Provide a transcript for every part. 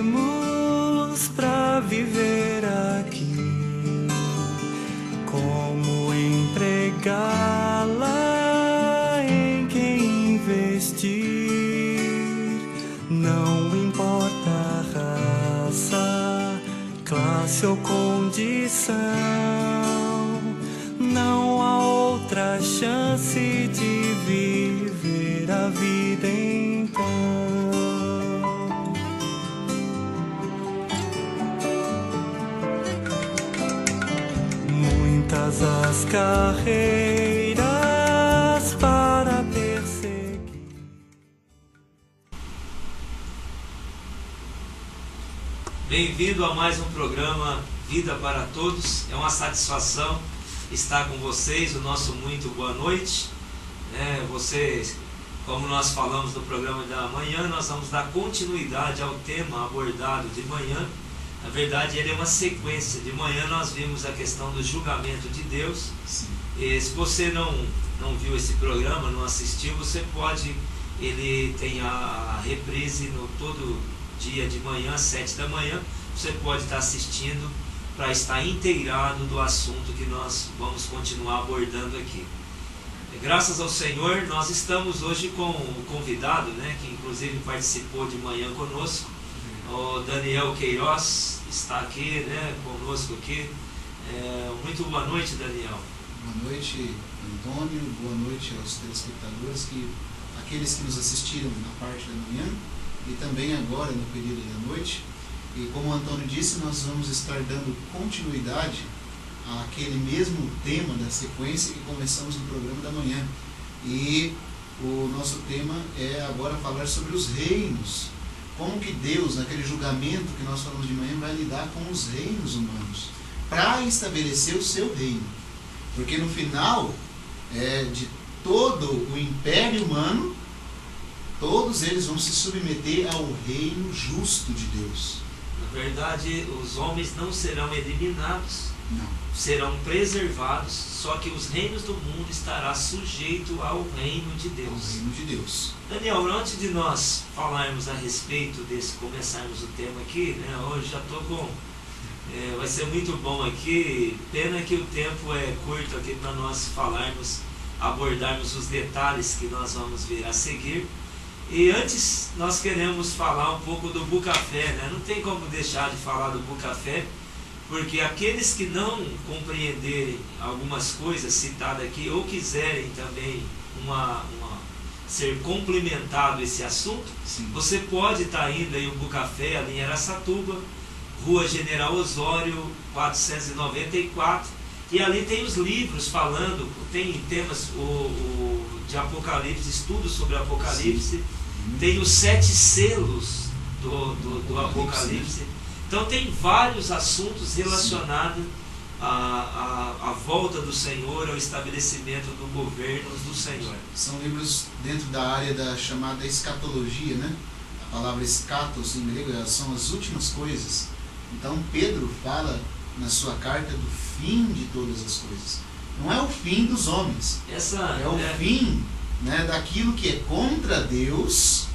temos pra viver aqui? Como empregá-la, em quem investir? Não importa a raça, classe ou condição, não há outra chance de viver a vida então. Muitas as carreiras para perseguir. Bem-vindo a mais um programa Vida para Todos. É uma satisfação estar com vocês. O nosso muito boa noite. Vocês, como nós falamos no programa da manhã, nós vamos dar continuidade ao tema abordado de manhã. Na verdade, ele é uma sequência. De manhã nós vimos a questão do julgamento de Deus. E se você não viu esse programa, não assistiu, você pode, ele tem a reprise no todo dia de manhã, às 7 da manhã, você pode estar assistindo para estar inteirado do assunto que nós vamos continuar abordando aqui. Graças ao Senhor, nós estamos hoje com um convidado, que inclusive participou de manhã conosco. O Daniel Queiroz está aqui, conosco aqui. Muito boa noite, Daniel. Boa noite, Antônio. Boa noite aos telespectadores, aqueles que nos assistiram na parte da manhã e também agora no período da noite. E como o Antônio disse, nós vamos estar dando continuidade àquele mesmo tema da sequência que começamos no programa da manhã. E o nosso tema é agora falar sobre os reinos. Como que Deus, naquele julgamento que nós falamos de manhã, vai lidar com os reinos humanos para estabelecer o seu reino. Porque no final de todo o império humano, todos eles vão se submeter ao reino justo de Deus. Na verdade, os homens não serão eliminados, não. Serão preservados, só que os reinos do mundo estarão sujeitos ao reino de Deus. Ao reino de Deus. Daniel, antes de nós falarmos a respeito desse, começarmos o tema aqui, hoje já estou com... vai ser muito bom aqui, pena que o tempo é curto aqui para nós abordarmos os detalhes que nós vamos ver a seguir. E antes nós queremos falar um pouco do Bucafé, Não tem como deixar de falar do Bucafé, porque aqueles que não compreenderem algumas coisas citadas aqui, ou quiserem também ser complementado esse assunto, sim, você pode estar indo aí o Bucafé, ali em Araçatuba, Rua General Osório, 494, e ali tem os livros falando, tem temas de Apocalipse, estudos sobre Apocalipse, sim, tem os 7 selos do Apocalipse. Então tem vários assuntos relacionados à volta do Senhor, ao estabelecimento do governo do Senhor. São livros dentro da área da chamada escatologia, A palavra escatos em grego são as últimas coisas. Então Pedro fala na sua carta do fim de todas as coisas. Não é o fim dos homens, é o fim daquilo que é contra Deus,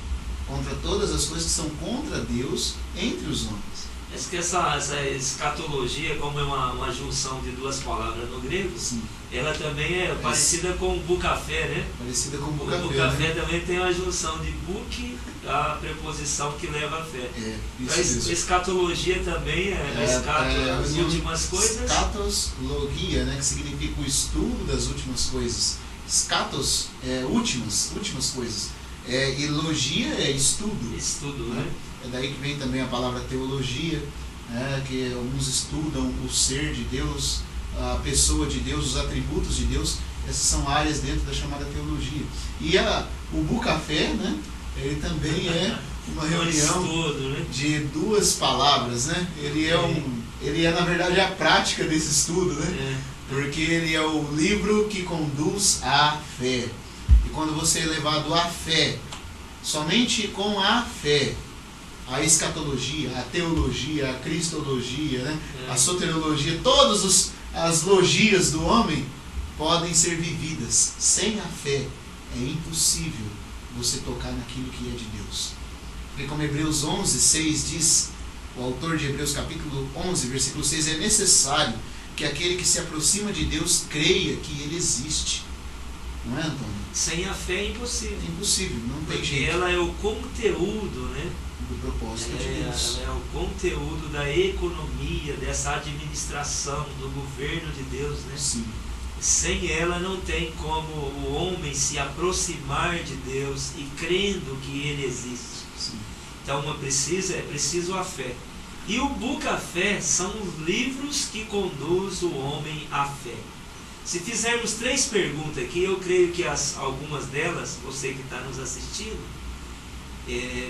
contra todas as coisas que são contra Deus entre os homens. Essa escatologia, como é uma junção de duas palavras no grego, sim, ela também é parecida com o Bucafé, Parecida com o Bucafé. O Bucafé também tem a junção de buque, a preposição que leva a fé. A escatologia também as últimas coisas. Escatologia, que significa o estudo das últimas coisas. Scatos é últimas coisas. E logia é estudo. Estudo, É daí que vem também a palavra teologia, que alguns estudam o ser de Deus, a pessoa de Deus, os atributos de Deus. Essas são áreas dentro da chamada teologia. E o Bucafé, ele também é uma reunião de duas palavras, Ele é na verdade a prática desse estudo, Porque ele é o livro que conduz à fé. E quando você é levado à fé, somente com a fé, a escatologia, a teologia, a cristologia, a soteriologia, todas as logias do homem podem ser vividas. Sem a fé é impossível você tocar naquilo que é de Deus. Porque como Hebreus 11, 6 diz, o autor de Hebreus capítulo 11, versículo 6, é necessário que aquele que se aproxima de Deus creia que Ele existe. Não é, Antônio? Sem a fé é impossível. É impossível, não tem Porque jeito. ela é o conteúdo, né? Do propósito de Deus. Ela é o conteúdo da economia, dessa administração, do governo de Deus, né? Sim. Sem ela não tem como o homem se aproximar de Deus e crendo que Ele existe. Sim. Então é preciso a fé. E o Buca Fé são os livros que conduzem o homem à fé. Se fizermos 3 perguntas aqui, eu creio que algumas delas, você que está nos assistindo,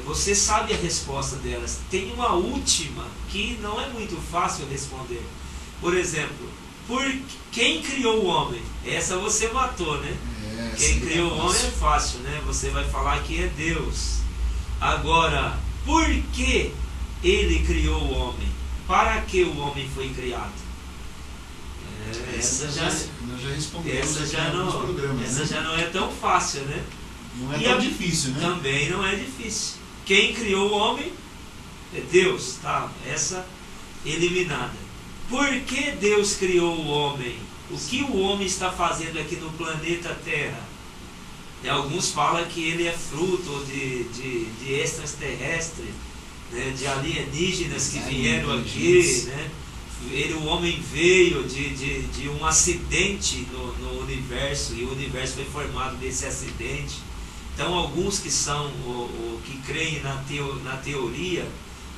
você sabe a resposta delas. Tem uma última que não é muito fácil responder. Por exemplo, quem criou o homem? Essa você matou, né? Quem criou o homem é fácil, né? Você vai falar que é Deus. Agora, por que Ele criou o homem? Para que o homem foi criado? Essa já respondemos programas. Essa já não é tão fácil, né? Não é tão difícil, né? Também não é difícil. Quem criou o homem é Deus, tá? Essa eliminada. Por que Deus criou o homem? O que o homem está fazendo aqui no planeta Terra? Alguns falam que ele é fruto de extraterrestres, né? De alienígenas que vieram aqui, né? O homem veio de um acidente no universo, e o universo foi formado desse acidente. Então alguns que que creem na teoria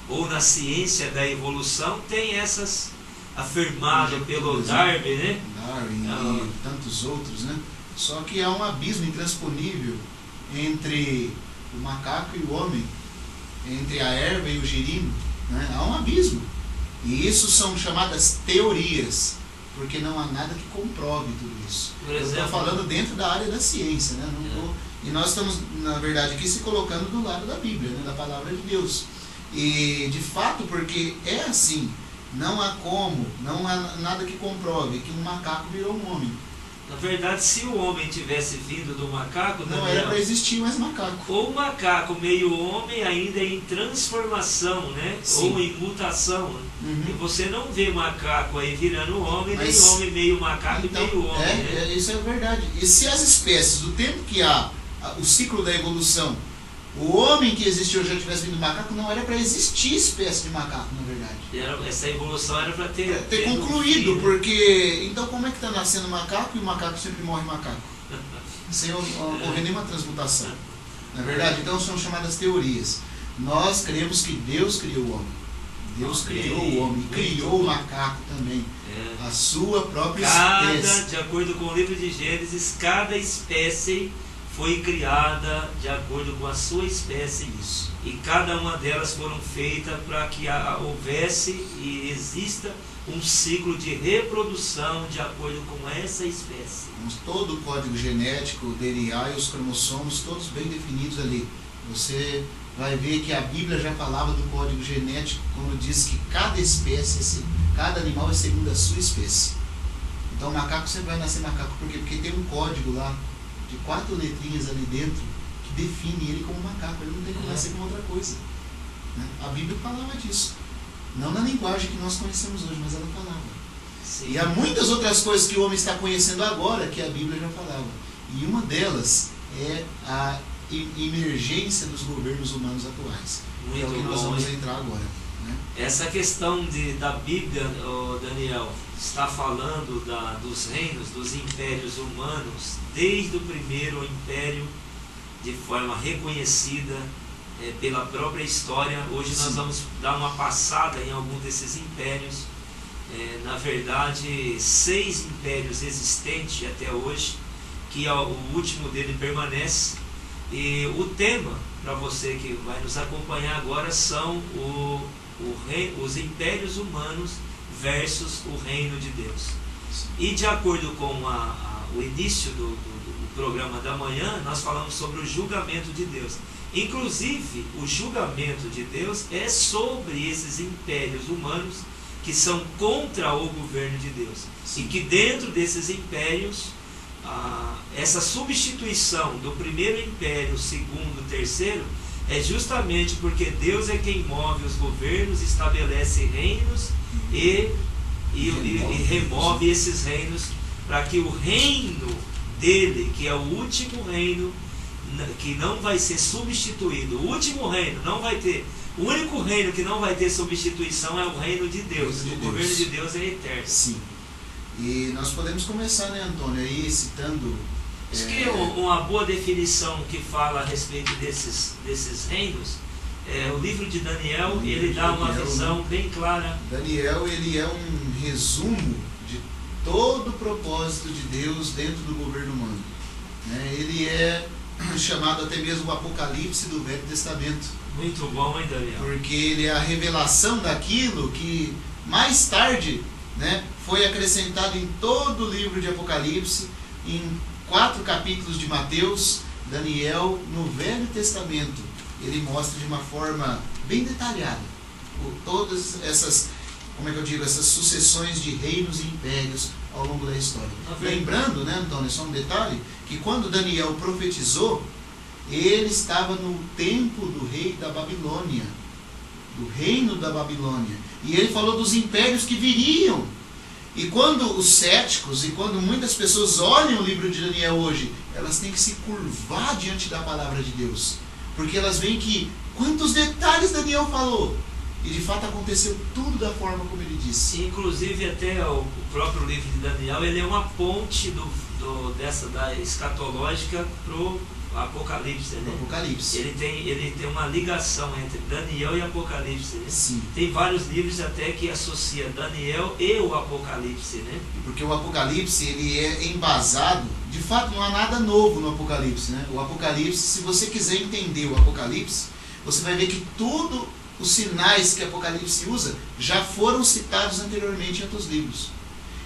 ou na ciência da evolução têm essas afirmadas pelo Darwin, né? Darwin e tantos outros, né? Só que há um abismo intransponível entre o macaco e o homem, entre a erva e o girino, né? Há um abismo. E isso são chamadas teorias, porque não há nada que comprove tudo isso. Eu estou falando dentro da área da ciência, né? E nós estamos, na verdade, aqui se colocando do lado da Bíblia, né? Da palavra de Deus. E de fato, porque é assim, não há nada que comprove que um macaco virou um homem. Na verdade, se o homem tivesse vindo do macaco, não era para existir mais macaco. Ou o macaco meio homem ainda em transformação, né? Sim. Ou em mutação. Uhum. E você não vê macaco aí virando homem, nem homem meio macaco e meio homem. Né? Isso é verdade. E se as espécies, do tempo que há o ciclo da evolução, o homem que existiu já tivesse vindo do macaco, não era para existir espécie de macaco, na verdade. Essa evolução era para ter concluído, porque então como é que está nascendo macaco e o macaco sempre morre macaco? Sem ocorrer nenhuma transmutação. Não é verdade? Então são chamadas teorias. Nós cremos que Deus criou o homem. Deus criou o homem, criou o macaco também. A sua própria espécie. De acordo com o livro de Gênesis, cada espécie foi criada de acordo com a sua espécie. Isso. E cada uma delas foram feitas para que houvesse e exista um ciclo de reprodução de acordo com essa espécie. Todo o código genético, o DNA e os cromossomos, todos bem definidos ali. Você vai ver que a Bíblia já falava do código genético, quando diz que cada espécie, cada animal é segundo a sua espécie. Então o macaco sempre vai nascer macaco. Por quê? Porque tem um código lá de 4 letrinhas ali dentro que define ele como macaco. Ele não tem como nascer com outra coisa, né? A Bíblia falava disso. Não na linguagem que nós conhecemos hoje, mas ela falava. Sim. E há muitas outras coisas que o homem está conhecendo agora que a Bíblia já falava. E uma delas é a emergência dos governos humanos atuais. Muito é o que nós vamos entrar agora, né? Essa questão da Bíblia, Daniel, está falando dos reinos, dos impérios humanos, desde o primeiro império, de forma reconhecida pela própria história. Hoje nós vamos dar uma passada em algum desses impérios. Na verdade, 6 impérios existentes até hoje, que o último dele permanece. E o tema, para você que vai nos acompanhar agora, são os impérios humanos versus o reino de Deus. E de acordo com o início do programa da manhã, nós falamos sobre o julgamento de Deus. Inclusive, o julgamento de Deus é sobre esses impérios humanos que são contra o governo de Deus. E que dentro desses impérios, essa substituição do primeiro império, segundo, terceiro, é justamente porque Deus é quem move os governos, estabelece reinos e remove esses reinos, para que o reino dele, que é o último reino, que não vai ser substituído, o último reino não vai ter, o único reino que não vai ter substituição é o reino de Deus. O governo de Deus é eterno. Sim. E nós podemos começar, né, Antônio, aí citando... Acho que uma boa definição que fala a respeito desses reinos, o livro de Daniel, ele dá uma visão bem clara. Daniel, ele é um resumo de todo o propósito de Deus dentro do governo humano. Ele é chamado até mesmo o Apocalipse do Velho Testamento. Muito bom, hein, Daniel? Porque ele é a revelação daquilo que mais tarde, né, foi acrescentado em todo o livro de Apocalipse, em 4 capítulos de Mateus. Daniel, no Velho Testamento, ele mostra de uma forma bem detalhada todas essas, essas sucessões de reinos e impérios ao longo da história. Lembrando, né, Antônio, só um detalhe, que quando Daniel profetizou, ele estava no tempo do rei da Babilônia, do reino da Babilônia, e ele falou dos impérios que viriam. E quando os céticos, e quando muitas pessoas olham o livro de Daniel hoje, elas têm que se curvar diante da palavra de Deus, porque elas veem que quantos detalhes Daniel falou, e de fato aconteceu tudo da forma como ele disse. Inclusive até o próprio livro de Daniel, ele é uma ponte da escatológica pro Apocalipse, né? Apocalipse. Ele tem uma ligação entre Daniel e Apocalipse, né? Sim. Tem vários livros até que associa Daniel e o Apocalipse, né? Porque o Apocalipse, ele é embasado, de fato não há nada novo no Apocalipse, né? O Apocalipse, se você quiser entender o Apocalipse, você vai ver que todos os sinais que o Apocalipse usa já foram citados anteriormente em outros livros.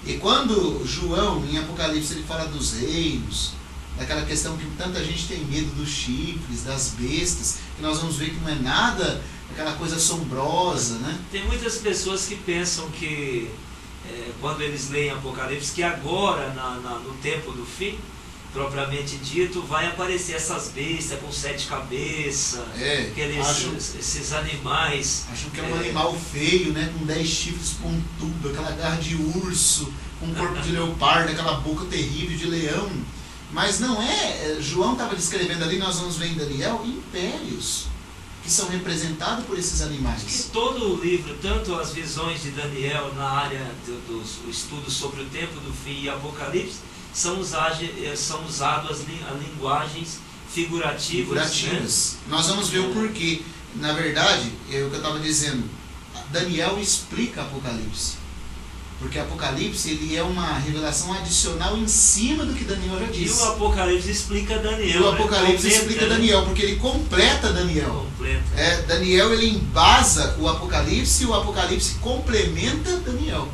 E quando João, em Apocalipse, ele fala dos reinos, daquela questão que tanta gente tem medo dos chifres, das bestas, que nós vamos ver que não é nada, aquela coisa assombrosa, né? Tem muitas pessoas que pensam que, quando eles leem Apocalipse, que agora, no tempo do fim, propriamente dito, vai aparecer essas bestas com 7 cabeças, esses animais. Acham que é um animal feio, né? Com 10 chifres pontudos, aquela garra de urso, com um corpo de leopardo, aquela boca terrível de leão. Mas não é, João estava descrevendo ali, nós vamos ver em Daniel, impérios que são representados por esses animais. Acho que todo o livro, tanto as visões de Daniel na área do estudo sobre o tempo do fim e Apocalipse, são usadas as linguagens figurativas. Né? Nós vamos ver o porquê. Na verdade, é o que eu estava dizendo, Daniel explica Apocalipse. Porque Apocalipse, ele é uma revelação adicional em cima do que Daniel já disse. E o Apocalipse explica Daniel. E o Apocalipse explica Daniel, porque ele completa Daniel. Daniel, ele embasa o Apocalipse, e o Apocalipse complementa Daniel.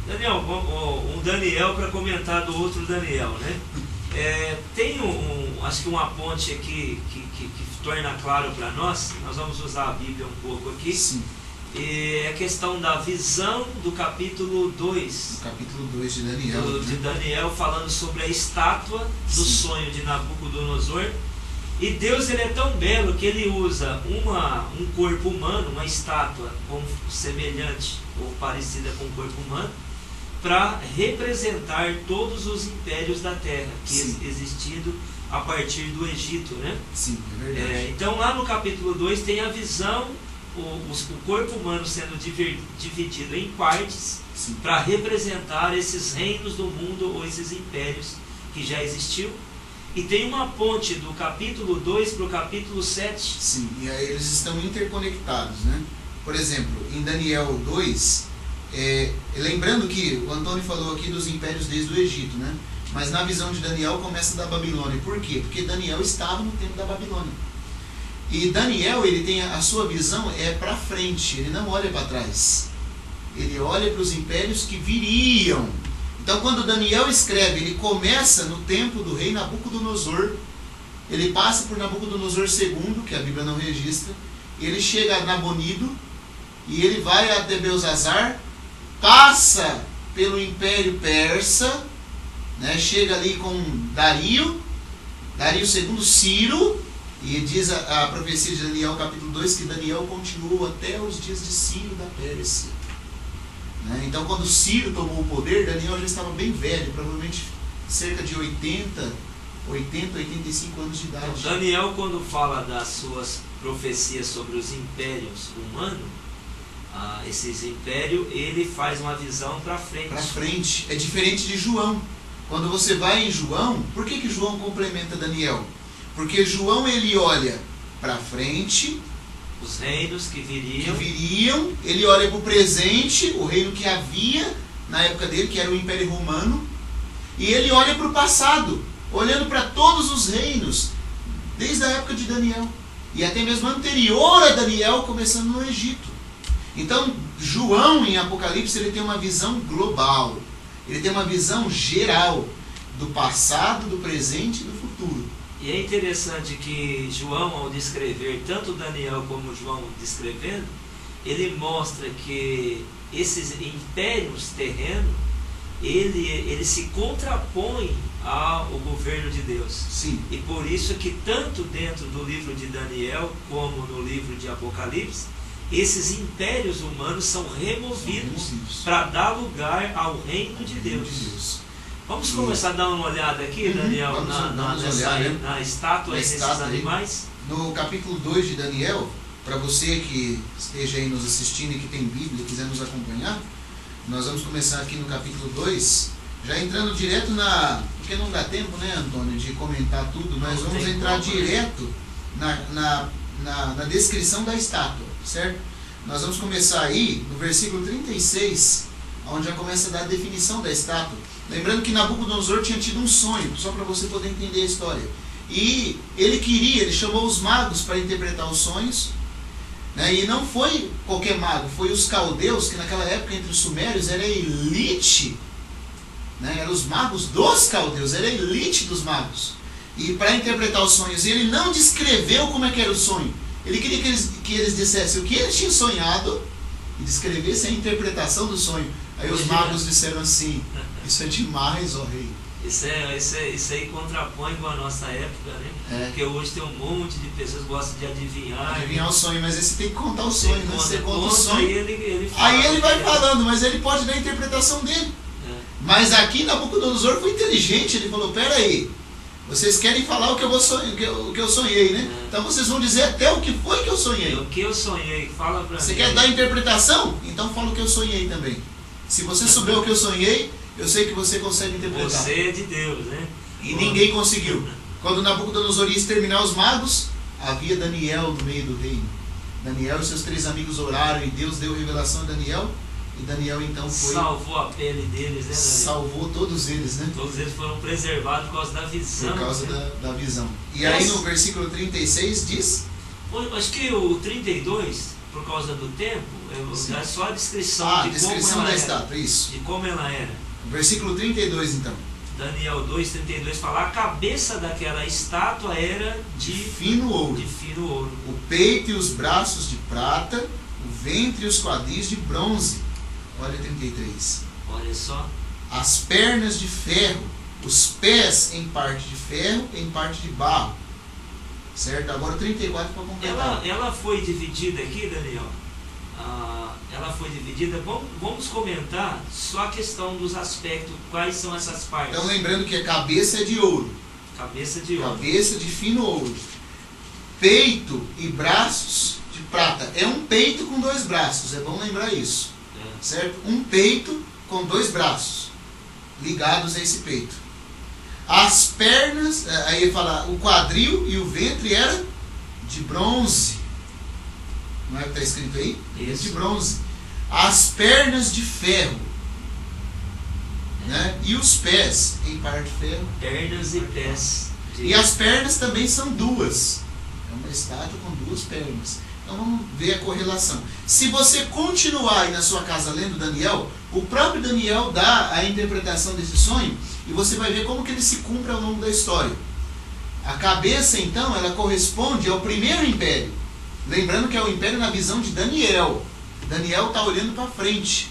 Daniel, um Daniel para comentar do outro Daniel, né? Tem acho que uma ponte aqui que torna claro para nós vamos usar a Bíblia um pouco aqui. Sim. É a questão da visão do capítulo 2. O capítulo 2 de Daniel. De Daniel, falando sobre a estátua do sonho de Nabucodonosor. E Deus, ele é tão belo que ele usa um corpo humano, uma estátua semelhante ou parecida com o corpo humano, para representar todos os impérios da terra que existido a partir do Egito, né? Sim, é verdade. Então lá no capítulo 2 tem a visão, o corpo humano sendo dividido em partes para representar esses reinos do mundo ou esses impérios que já existiu. E tem uma ponte do capítulo 2 para o capítulo 7. Sim, e aí eles estão interconectados, né? Por exemplo, em Daniel 2, lembrando que o Antônio falou aqui dos impérios desde o Egito, né? Mas na visão de Daniel começa da Babilônia. Por quê? Porque Daniel estava no tempo da Babilônia. E Daniel, ele tem a sua visão para frente, ele não olha para trás. Ele olha para os impérios que viriam. Então, quando Daniel escreve, ele começa no tempo do rei Nabucodonosor, ele passa por Nabucodonosor II, que a Bíblia não registra, ele chega a Nabonido, e ele vai até Belzazar, passa pelo Império Persa, né, chega ali com Dario II, Ciro, E diz a profecia de Daniel, capítulo 2, que Daniel continuou até os dias de Ciro da Pérsia. Né? Então, quando Ciro tomou o poder, Daniel já estava bem velho, provavelmente cerca de 85 anos de idade. Então, Daniel, quando fala das suas profecias sobre os impérios humanos, esses impérios, ele faz uma visão para frente. Para frente. É diferente de João. Quando você vai em João, por que João complementa Daniel? Porque João, ele olha para frente, os reinos que viriam, ele olha para o presente, o reino que havia na época dele, que era o Império Romano, e ele olha para o passado, olhando para todos os reinos, desde a época de Daniel, e até mesmo anterior a Daniel, começando no Egito. Então, João, em Apocalipse, ele tem uma visão global, ele tem uma visão geral do passado, do presente e do futuro. E é interessante que João, ao descrever, tanto Daniel como João descrevendo, ele mostra que esses impérios terrenos, ele se contrapõe ao governo de Deus. Sim. E por isso que tanto dentro do livro de Daniel como no livro de Apocalipse, esses impérios humanos são removidos para dar lugar ao reino de Deus. Vamos começar a dar uma olhada aqui, Daniel, na estátua desses animais? No capítulo 2 de Daniel, para você que esteja aí nos assistindo e que tem Bíblia e quiser nos acompanhar, nós vamos começar aqui no capítulo 2, já entrando direto porque não dá tempo, né, Antônio, de comentar tudo, mas vamos entrar direto na descrição da estátua, certo? Nós vamos começar aí no versículo 36, onde já começa a dar a definição da estátua. Lembrando que Nabucodonosor tinha tido um sonho, só para você poder entender a história. E ele chamou os magos para interpretar os sonhos, né? E não foi qualquer mago, foi os caldeus, que naquela época entre os sumérios era a elite, né? Eram os magos dos caldeus, era a elite dos magos. E para interpretar os sonhos, ele não descreveu como é que era o sonho. Ele queria que eles dissessem o que eles tinham sonhado e descrevessem a interpretação do sonho. Aí os magos disseram assim: isso é demais, ó rei. Isso aí contrapõe com a nossa época, né? Porque hoje tem um monte de pessoas que gostam de adivinhar. Adivinhar o sonho, mas você tem que contar o sonho, né? Você conta o sonho. Aí ele vai falando, mas ele pode dar a interpretação dele. Mas aqui Nabucodonosor foi inteligente, ele falou: pera aí, vocês querem falar o que eu sonhei, né? Então vocês vão dizer até o que foi que eu sonhei. O que eu sonhei, fala pra mim. Você quer dar a interpretação? Então fala o que eu sonhei também. Se você souber o que eu sonhei, eu sei que você consegue interpretar. Você é de Deus, né? E ninguém conseguiu. Quando Nabucodonosor ia exterminar os magos, havia Daniel no meio do reino. Daniel e seus 3 amigos oraram e Deus deu revelação a Daniel. E Daniel então foi... salvou a pele deles, né, Daniel? Salvou todos eles, né? Todos eles foram preservados por causa da visão. Por causa da visão. E aí no versículo 36 diz... Acho que o 32, por causa do tempo, é só a descrição de descrição como ela da estátua, isso. De como ela era. Versículo 32 então. Daniel 2:32 fala: a cabeça daquela estátua era de fino ouro. O peito e os braços de prata, o ventre e os quadris de bronze. Olha 33. Olha só. As pernas de ferro, os pés em parte de ferro, em parte de barro. Certo? Agora o 34 para completar. Ela foi dividida aqui, Daniel. Ela foi dividida. Vamos comentar só a questão dos aspectos. Quais são essas partes? Então lembrando que a cabeça é de ouro. Cabeça de ouro. Cabeça de fino ouro. Peito e braços de prata. É um peito com 2 braços. É bom lembrar isso. Certo? Um peito com 2 braços ligados a esse peito. As pernas, aí ele fala, o quadril e o ventre era de bronze. Não é o que está escrito aí? Isso. De bronze. As pernas de ferro, né? E os pés em parte de ferro. Pernas e pés. E as pernas também são 2. É uma estátua com 2 pernas. Então vamos ver a correlação. Se você continuar aí na sua casa lendo Daniel, o próprio Daniel dá a interpretação desse sonho e você vai ver como que ele se cumpre ao longo da história. A cabeça então, ela corresponde ao primeiro império. Lembrando que é o império na visão de Daniel. Daniel está olhando para frente.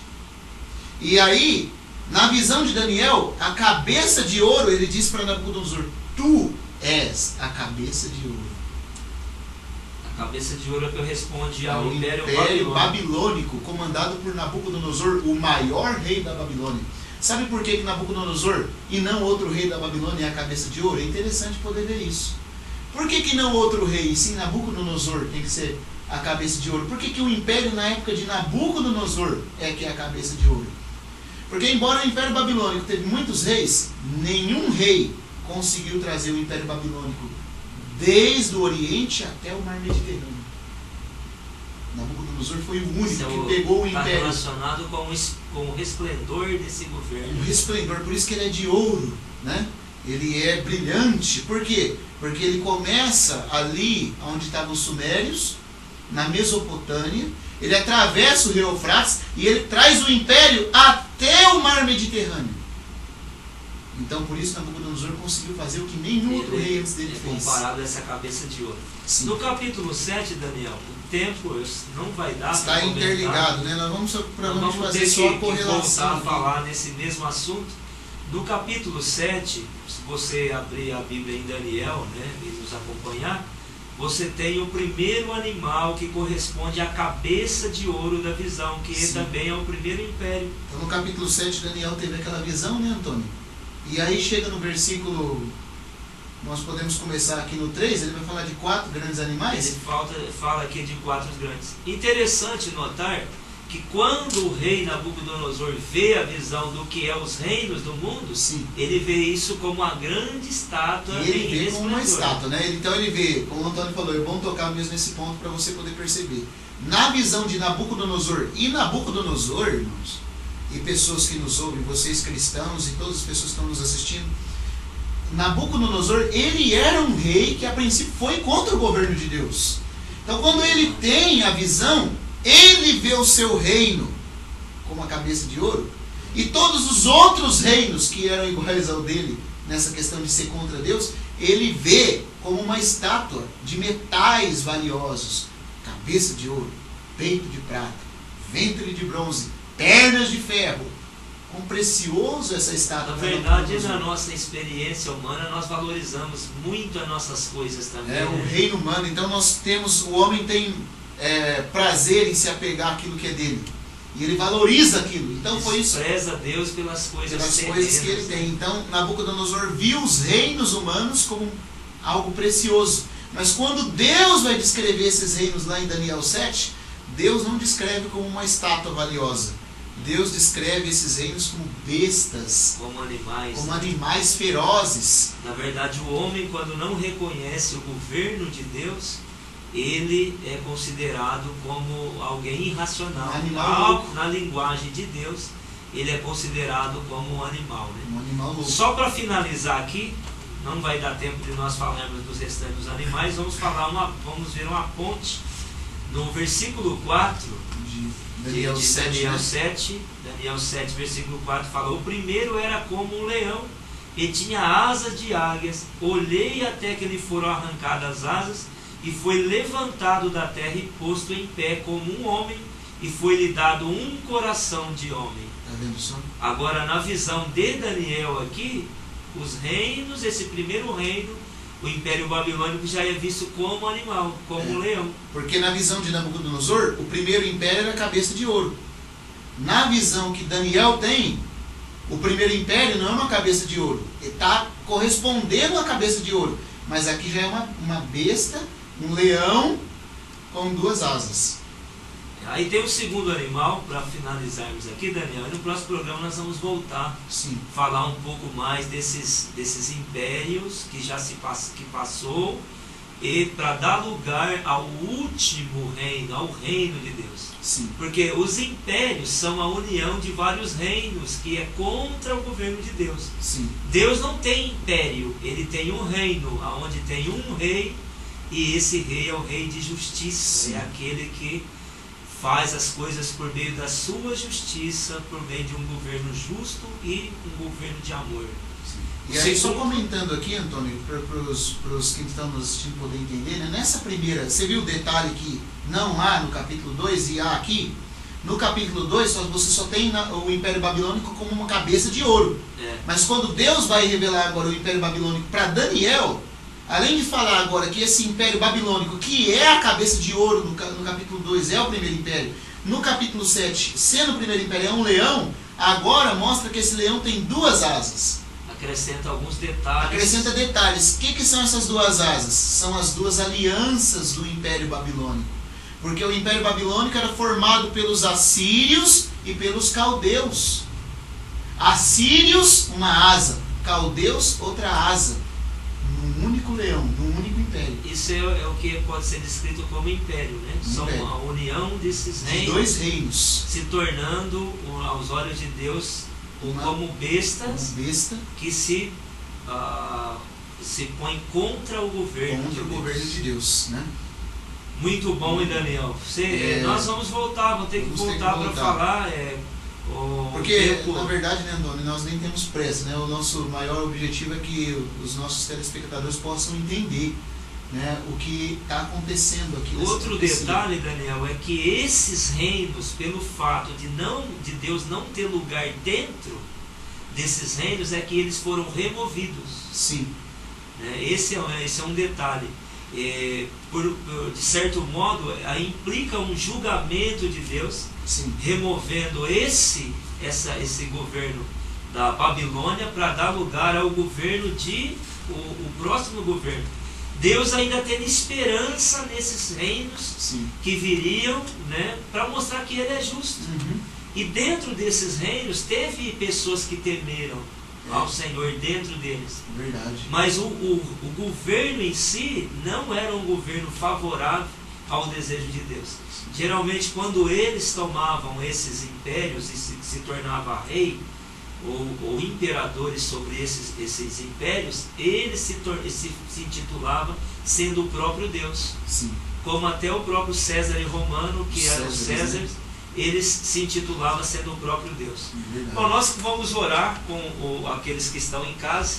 E aí, na visão de Daniel, a cabeça de ouro, ele diz para Nabucodonosor: tu és a cabeça de ouro. A cabeça de ouro é que responde ao O Império Babilônico, comandado por Nabucodonosor, o maior rei da Babilônia. Sabe por que Nabucodonosor e não outro rei da Babilônia é a cabeça de ouro? É interessante poder ver isso. Por que não outro rei, e sim Nabucodonosor tem que ser a cabeça de ouro? Por que o império na época de Nabucodonosor é que é a cabeça de ouro? Porque embora o Império Babilônico teve muitos reis, nenhum rei conseguiu trazer o Império Babilônico desde o Oriente até o Mar Mediterrâneo. Nabucodonosor foi o único que pegou o império. Está relacionado com o resplendor desse governo. O resplendor, por isso que ele é de ouro, né? Ele é brilhante. Por quê? Porque ele começa ali onde estavam os sumérios, na Mesopotâmia, ele atravessa o rio Eufrates e ele traz o império até o Mar Mediterrâneo. Então, por isso, Nabucodonosor conseguiu fazer o que nenhum outro rei antes dele fez. Comparado a essa cabeça de ouro. Sim. No capítulo 7, Daniel, o tempo não vai dar para está interligado, né? Nós vamos provavelmente fazer só a correlação. Voltar a falar nesse mesmo assunto. No capítulo 7, se você abrir a Bíblia em Daniel, né, e nos acompanhar, você tem o primeiro animal que corresponde à cabeça de ouro da visão, que também é o primeiro império. Então, no capítulo 7, Daniel teve aquela visão, né, Antônio? E aí chega no versículo, nós podemos começar aqui no 3, ele vai falar de 4 grandes animais. Ele fala aqui de 4 grandes. Interessante notar que quando o rei Nabucodonosor vê a visão do que é os reinos do mundo, ele vê isso como uma grande estátua. E ele vê como uma estátua, né? Então ele vê, como o Antônio falou, é bom tocar mesmo nesse ponto para você poder perceber. Na visão de Nabucodonosor, irmãos, e pessoas que nos ouvem, vocês cristãos e todas as pessoas que estão nos assistindo, Nabucodonosor, ele era um rei que a princípio foi contra o governo de Deus. Então quando ele tem a visão, ele vê o seu reino como a cabeça de ouro, e todos os outros reinos que eram iguais ao dele, nessa questão de ser contra Deus, ele vê como uma estátua de metais valiosos, cabeça de ouro, peito de prata, ventre de bronze, pernas de ferro. Quão precioso essa estátua. Na verdade, na nossa experiência humana, nós valorizamos muito as nossas coisas também. É, o reino humano. Então o homem tem prazer em se apegar àquilo que é dele. E ele valoriza aquilo. Então foi isso. Despreza Deus pelas coisas que ele tem. Então Nabucodonosor viu os reinos humanos como algo precioso. Mas quando Deus vai descrever esses reinos lá em Daniel 7, Deus não descreve como uma estátua valiosa. Deus descreve esses reinos como bestas, como animais ferozes. Na verdade, o homem, quando não reconhece o governo de Deus, ele é considerado como alguém irracional. Na linguagem de Deus, ele é considerado como um animal. Né? Um animal louco. Só para finalizar aqui, não vai dar tempo de nós falarmos dos restantes animais, vamos ver uma ponte no versículo 4 Daniel 7, versículo 4 fala: o primeiro era como um leão e tinha asas de águias, olhei até que lhe foram arrancadas as asas, e foi levantado da terra e posto em pé como um homem, e foi-lhe dado um coração de homem. Tá vendo só? Agora, na visão de Daniel aqui, os reinos, esse primeiro reino, o Império Babilônico já é visto como animal, como um leão. Porque na visão de Nabucodonosor, o primeiro império era a cabeça de ouro. Na visão que Daniel tem, o primeiro império não é uma cabeça de ouro. Ele está correspondendo à cabeça de ouro. Mas aqui já é uma besta, um leão com 2 asas. Aí tem o segundo animal, para finalizarmos aqui, Daniel. E no próximo programa nós vamos voltar a falar um pouco mais desses impérios que passou, e para dar lugar ao último reino, ao reino de Deus. Sim. Porque os impérios são a união de vários reinos que é contra o governo de Deus. Sim. Deus não tem império, ele tem um reino, onde tem um rei, e esse rei é o rei de justiça. Sim. É aquele que faz as coisas por meio da sua justiça, por meio de um governo justo e um governo de amor. E aí, só comentando aqui, Antônio, para os que estão nos assistindo poder entender, né? Nessa primeira, você viu o detalhe que não há no capítulo 2 e há aqui? No capítulo 2, você só tem o Império Babilônico como uma cabeça de ouro. Mas quando Deus vai revelar agora o Império Babilônico para Daniel, além de falar agora que esse império babilônico, que é a cabeça de ouro no capítulo 2, é o primeiro império, no capítulo 7, sendo o primeiro império é um leão, agora mostra que esse leão tem 2 asas. Acrescenta alguns detalhes. Acrescenta detalhes. O que são essas 2 asas? São as 2 alianças do Império Babilônico. Porque o Império Babilônico era formado pelos assírios e pelos caldeus. Assírios, uma asa. Caldeus, outra asa. Num único leão, num único império. Isso é o que pode ser descrito como império, né? São a união desses reinos. De 2 reinos. Se tornando, aos olhos de Deus, como bestas que se põem contra o governo de Deus, né? Muito bom, hein, Daniel? Nós vamos ter que voltar para falar. Porque, na verdade, né, Antônio, nós nem temos pressa, né? O nosso maior objetivo é que os nossos telespectadores possam entender, né, o que está acontecendo aqui. Outro detalhe, Daniel, é que esses reinos, pelo fato de Deus não ter lugar dentro desses reinos, é que eles foram removidos. Sim. Esse é um detalhe. De certo modo, implica um julgamento de Deus. Sim. Removendo esse governo da Babilônia para dar lugar ao governo o próximo governo. Deus ainda tendo esperança nesses reinos. Sim. Que viriam, né, para mostrar que Ele é justo. Uhum. E dentro desses reinos teve pessoas que temeram ao Senhor dentro deles. Verdade. Mas o governo em si não era um governo favorável ao desejo de Deus. Geralmente, quando eles tomavam esses impérios e se tornava rei ou imperadores sobre esses impérios, eles se intitulavam sendo o próprio Deus. Sim. Como até o próprio César Romano, que eram os Césares, eles se intitulavam sendo o próprio Deus. Bom, nós vamos orar com aqueles que estão em casa.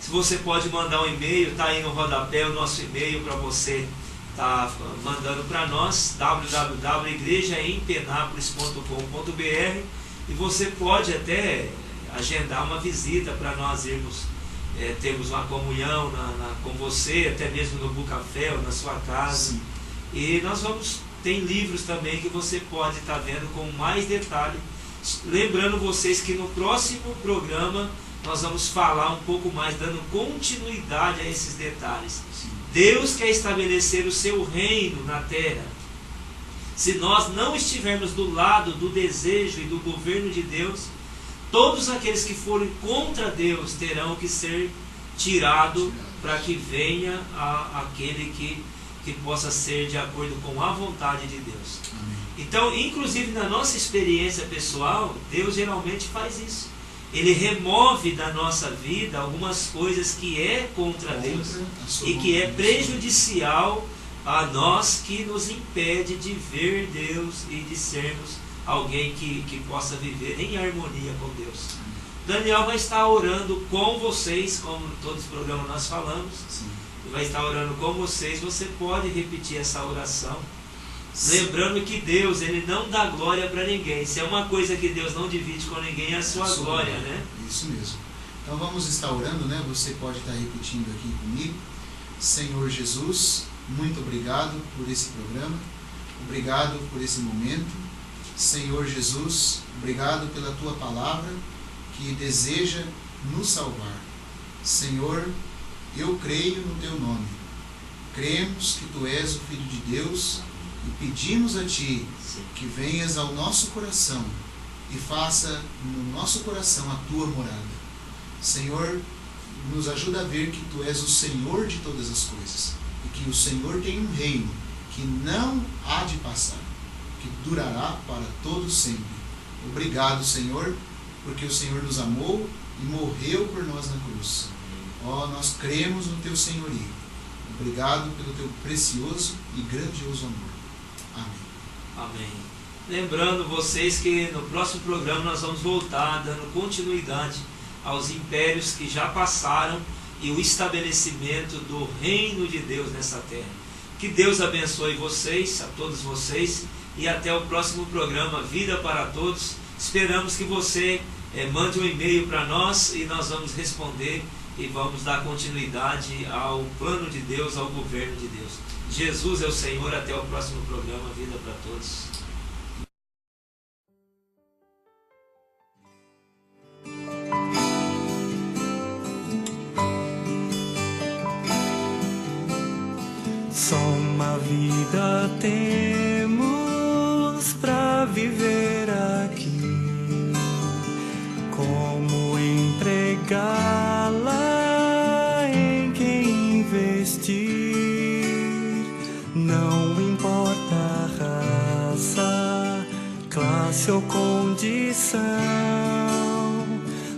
Se você pode mandar um e-mail, está aí no rodapé o nosso e-mail para você estar mandando para nós, www.igrejaempenápolis.com.br, e você pode até agendar uma visita para nós irmos, termos uma comunhão com você, até mesmo no Bucafé ou na sua casa. Sim. E nós tem livros também que você pode estar vendo com mais detalhe. Lembrando vocês que no próximo programa nós vamos falar um pouco mais, dando continuidade a esses detalhes. Sim. Deus quer estabelecer o seu reino na terra. Se nós não estivermos do lado do desejo e do governo de Deus, todos aqueles que forem contra Deus terão que ser tirados para que venha aquele que possa ser de acordo com a vontade de Deus. Amém. Então, inclusive na nossa experiência pessoal, Deus geralmente faz isso. Ele remove da nossa vida algumas coisas que é contra Deus e que é prejudicial a nós, que nos impede de ver Deus e de sermos alguém que possa viver em harmonia com Deus. Daniel vai estar orando com vocês, como todos os programas nós falamos. Sim. Vai estar orando com vocês. Você pode repetir essa oração. Sim. Lembrando que Deus, Ele não dá glória para ninguém. Se é uma coisa que Deus não divide com ninguém, é a sua glória, né? Isso mesmo. Então vamos estar orando, né? Você pode estar repetindo aqui comigo. Senhor Jesus, muito obrigado por esse programa. Obrigado por esse momento. Senhor Jesus, obrigado pela Tua palavra que deseja nos salvar. Senhor, eu creio no Teu nome. Cremos que Tu és o Filho de Deus e pedimos a Ti que venhas ao nosso coração e faça no nosso coração a Tua morada. Senhor, nos ajuda a ver que Tu és o Senhor de todas as coisas e que o Senhor tem um reino que não há de passar, que durará para todo sempre. Obrigado, Senhor, porque o Senhor nos amou e morreu por nós na cruz. Nós cremos no Teu senhorio. Obrigado pelo Teu precioso e grandioso amor. Amém. Amém. Lembrando vocês que no próximo programa nós vamos voltar dando continuidade aos impérios que já passaram e o estabelecimento do reino de Deus nessa terra. Que Deus abençoe vocês, a todos vocês, e até o próximo programa Vida para Todos. Esperamos que você mande um e-mail para nós e nós vamos responder e vamos dar continuidade ao plano de Deus, ao governo de Deus. Jesus é o Senhor. Até o próximo programa. Vida para todos. Só uma vida temos pra viver aqui. Como empregá-la, em quem investir? Não importa a raça, classe ou condição,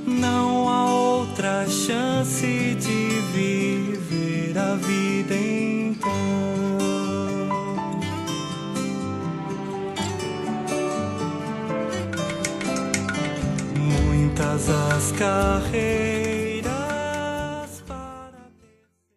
não há outra chance de viver a vida então. Muitas as carreiras